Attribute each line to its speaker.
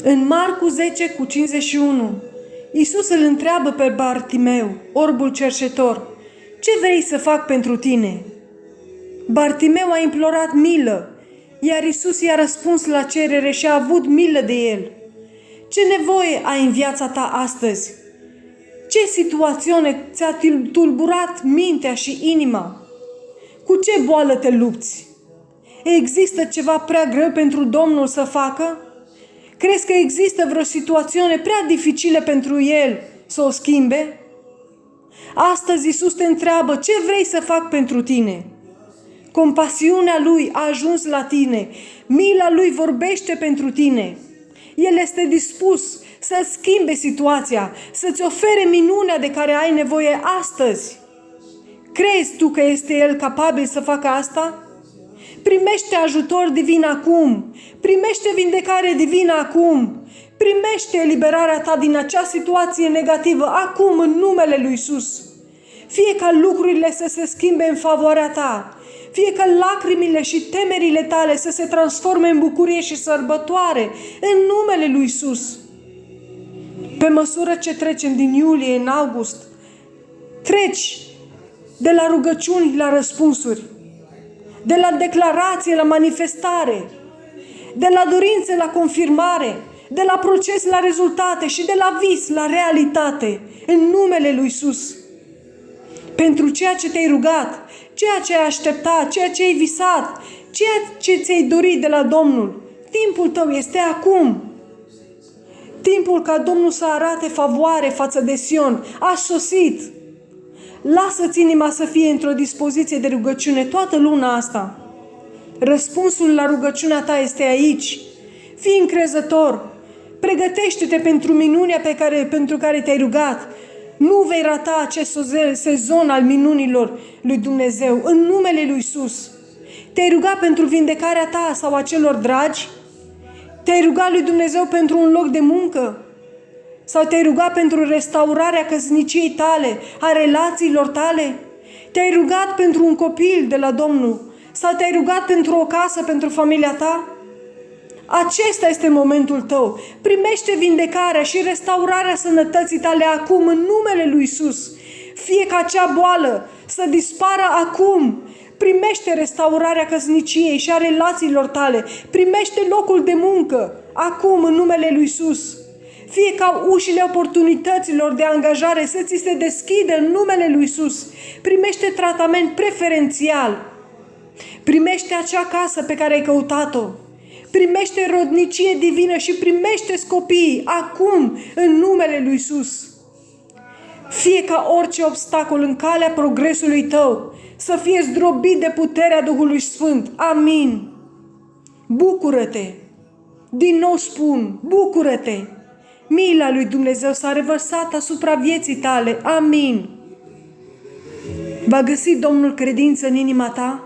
Speaker 1: În Marcu 10:51, Iisus îl întreabă pe Bartimeu, orbul cerșetor: ce vrei să fac pentru tine? Bartimeu a implorat milă, iar Iisus i-a răspuns la cerere și a avut milă de el. Ce nevoie ai în viața ta astăzi? Ce situație ți-a tulburat mintea și inima? Cu ce boală te lupți? Există ceva prea greu pentru Domnul să facă? Crezi că există vreo situație prea dificilă pentru El să o schimbe? Astăzi Iisus te întreabă: ce vrei să fac pentru tine? Compasiunea Lui a ajuns la tine, mila Lui vorbește pentru tine. El este dispus să schimbe situația, să-ți ofere minunea de care ai nevoie astăzi. Crezi tu că este El capabil să facă asta? Primește ajutor divin acum, primește vindecare divină acum, primește eliberarea ta din acea situație negativă acum în numele lui Iisus. Fie ca lucrurile să se schimbe în favoarea ta, fie ca lacrimile și temerile tale să se transforme în bucurie și sărbătoare în numele lui Iisus. Pe măsură ce trecem din iulie în august, treci de la rugăciuni la răspunsuri, de la declarație la manifestare, de la dorințe la confirmare, de la proces la rezultate și de la vis la realitate, în numele lui Iisus. Pentru ceea ce te-ai rugat, ceea ce ai așteptat, ceea ce ai visat, ceea ce ți-ai dorit de la Domnul, timpul tău este acum. Timpul ca Domnul să arate favoare față de Sion a sosit. Lasă-ți inima să fie într-o dispoziție de rugăciune toată luna asta. Răspunsul la rugăciunea ta este aici. Fii încrezător. Pregătește-te pentru minunea pentru care te-ai rugat. Nu vei rata acest sezon al minunilor lui Dumnezeu în numele lui Iisus. Te-ai rugat pentru vindecarea ta sau a celor dragi? Te-ai rugat lui Dumnezeu pentru un loc de muncă? Sau te-ai rugat pentru restaurarea căsniciei tale, a relațiilor tale? Te-ai rugat pentru un copil de la Domnul? Sau te-ai rugat pentru o casă, pentru familia ta? Acesta este momentul tău. Primește vindecarea și restaurarea sănătății tale acum în numele lui Iisus. Fie ca acea boală să dispară acum. Primește restaurarea căsniciei și a relațiilor tale. Primește locul de muncă acum în numele lui Iisus. Fie ca ușile oportunităților de angajare să ți se deschidă în numele lui Iisus. Primește tratament preferențial. Primește acea casă pe care ai căutat-o. Primește rodnicie divină și primește copiii acum în numele lui Iisus. Fie ca orice obstacol în calea progresului tău să fie zdrobit de puterea Duhului Sfânt. Amin. Bucură-te. Din nou spun, bucură-te. Mila lui Dumnezeu s-a revărsat asupra vieții tale. Amin. Va găsi Domnul credință în inima ta?